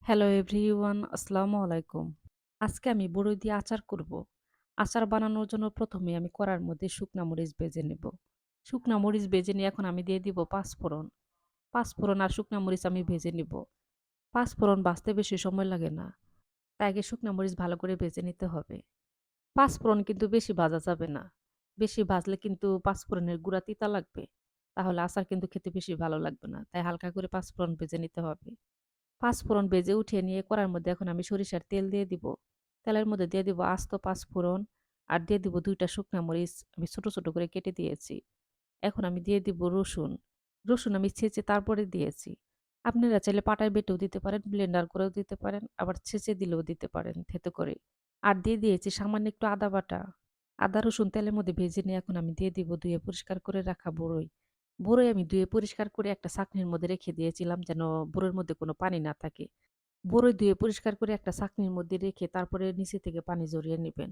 Hello everyone, আসসালামু আলাইকুম। আজকে আমি বড়ই দিয়ে আচার করব। আচার বানানোর জন্য প্রথমে আমি কড়ার মধ্যে শুকনা মরিচ ভেজে নেব। শুকনা মরিচ ভেজে নিয়ে এখন আমি দিয়ে দিব পাঁচফোড়ন। পাঁচফোড়ন আর শুকনা মরিচ আমি ভেজে নিব। পাঁচফোড়ন ভাজতে বেশি সময় লাগে না। তাই আগে শুকনা মরিচ ভালো করে ভেজে নিতে হবে। পাঁচফোড়ন কিন্তু বেশি ভাজা যাবে না। বেশি ভাজলে কিন্তু পাঁচফোড়নের গুঁড়া তিতা লাগবে। তাহলে আচার কিন্তু খেতে বেশি ভালো লাগবে না। তাই হালকা করে পাঁচফোড়ন ভেজে নিতে হবে। পাঁচফোড়ন ভেজে উঠিয়ে নিয়ে কড়ার মধ্যে এখন আমি সরিষার তেল দিয়ে দিব। তেলের মধ্যে দিয়ে দিব আস্ত পাঁচফোড়ন আর দিয়ে দিব ২ টা শুকনা মরিচ আমি ছোট, ছোট করে কেটে দিয়েছি। এখন আমি দিয়ে দিব রসুন। রসুন আমি ছেঁচে তারপরে দিয়েছি। আপনারা চাইলে পাটায় বেটেও দিতে পারেন, ব্লেন্ডার করেও দিতে পারেন, আবার ছেঁচে দিলেও দিতে পারেন থেতো করে। আর দিয়ে দিয়েছি সামান্য একটু আদা বাটা। আদা রসুন তেলের মধ্যে ভেজে নিয়ে এখন আমি দিয়ে দিব ধুয়ে পরিষ্কার করে রাখা বড়ই। বড়ই আমি ধুয়ে পরিষ্কার করে একটা ছাঁকনির মধ্যে রেখে দিয়েছিলাম যেন বড়ইয়ের মধ্যে কোনো পানি না থাকে। বড়ই ধুয়ে পরিষ্কার করে একটা ছাঁকনির মধ্যে রেখে তারপরে নিচে থেকে পানি ঝরিয়ে নিবেন।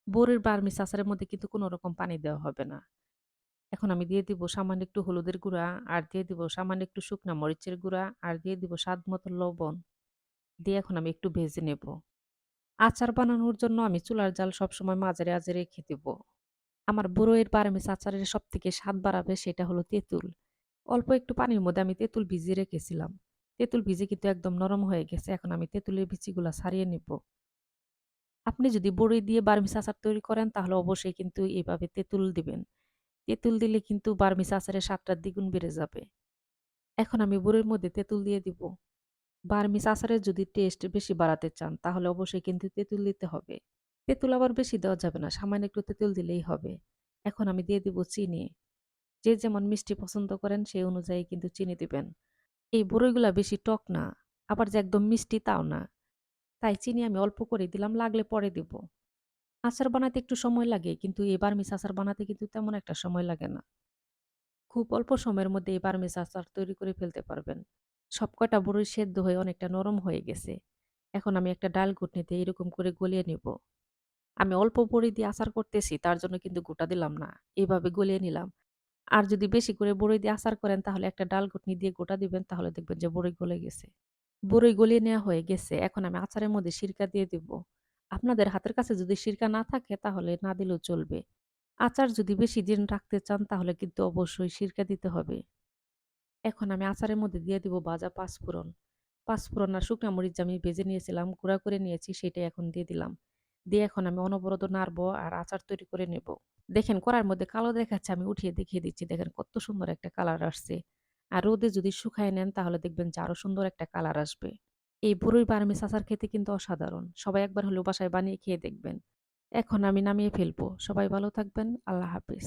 বড়ির বার্মিজ আচারের মধ্যে কিন্তু কোনো রকম পানি দেওয়া হবে না। এখন আমি দিয়ে দিব সামান্য একটু হলুদের গুঁড়া, আর দিয়ে দিব সামান্য একটু শুকনা মরিচের গুঁড়া, আর দিয়ে দিব স্বাদ মতো লবণ। দিয়ে এখন আমি একটু ভেজে নেব। আচার বানানোর জন্য আমি চুলার জাল সবসময় মাঝারে আঁচে রেখে দিব। আমার বড়ইয়ের বার্মিজ আচারের সবথেকে স্বাদ বাড়াবে সেটা হলো তেঁতুল। অল্প একটু পানির মধ্যে আমি তেঁতুল ভিজিয়ে রেখেছিলাম। তেঁতুল ভিজে কিন্তু একদম নরম হয়ে গেছে। এখন আমি তেঁতুলের বিচিগুলা ছাড়িয়ে নিব। আপনি যদি বড়ি দিয়ে বার্মিজ আচার তৈরি করেন তাহলে অবশ্যই কিন্তু এভাবে তেঁতুল দিবেন। তেঁতুল দিলে কিন্তু বার্মিজ আচারের স্বাদটা দ্বিগুণ বেড়ে যাবে। এখন আমি বড়ির মধ্যে তেঁতুল দিয়ে দিব। বার্মিজ আচারের যদি টেস্ট বেশি বাড়াতে চান তাহলে অবশ্যই কিন্তু তেঁতুল দিতে হবে। তেঁতুল আবার বেশি দেওয়া যাবে না। সামান্য একটু তেঁতুল দিলেই হবে। এখন আমি দিয়ে দিব চিনি। যে যেমন মিষ্টি পছন্দ করেন সেই অনুযায়ী কিন্তু চিনি দিবেন। এই বড়ইগুলা বেশি টক না, আবার যে একদম মিষ্টি তাও না। তাই চিনি আমি অল্প করে দিলাম, লাগলে পরে দিব। আচার বানাতে একটু সময় লাগে কিন্তু এই বার্মিজ আচার বানাতে কিন্তু তেমন একটা সময় লাগে না। খুব অল্প সময়ের মধ্যে এই বার্মিজ আচার তৈরি করে ফেলতে পারবেন। সবকটা বড়ই সেদ্ধ হয়ে অনেকটা নরম হয়ে গেছে। এখন আমি একটা ডাল ঘুটনিতে এরকম করে গলিয়ে নিব। আমি অল্প বড়ি দিয়ে আচার করতেছি তার জন্য কিন্তু গোটা দিলাম না। এভাবে গলিয়ে নিলাম। আর যদি বেশি করে বড়ই দিয়ে আচার করেন তাহলে একটা ডাল ঘুটনি দিয়ে গোটা দিবেন, তাহলে দেখবেন যে বড়ই গলে গেছে। বড়ই গলিয়ে নেওয়া হয়ে গেছে। এখন আমি আচারের মধ্যে সিরকা দিয়ে দিব। আপনাদের হাতের কাছে যদি সিরকা না থাকে তাহলে না দিলেও চলবে। আচার যদি বেশি দিন রাখতে চান তাহলে কিন্তু অবশ্যই সিরকা দিতে হবে। এখন আমি আচারের মধ্যে দিয়ে দিব ভাজা পাঁচফোড়ন। পাঁচফোড়ন আর শুকনা মরিচ আমি ভেজে নিয়েছিলাম, গুঁড়া করে নিয়েছি সেটাই এখন দিয়ে দিলাম। দিয়ে এখন আমি অনবরত নাড়বো আর আচার তৈরি করে নেব। দেখেন কড়ার মধ্যে কালো দেখাচ্ছে, আমি উঠিয়ে দেখিয়ে দিচ্ছি। দেখেন কত সুন্দর একটা কালার আসছে। আর রোদে যদি শুকায় নেন তাহলে দেখবেন যে আরো সুন্দর একটা কালার আসবে। এই বড়ই বার্মিজ আচার খেতে কিন্তু অসাধারণ। সবাই একবার হলেও বাসায় বানিয়ে খেয়ে দেখবেন। এখন আমি নামিয়ে ফেলবো। সবাই ভালো থাকবেন। আল্লাহ হাফেজ।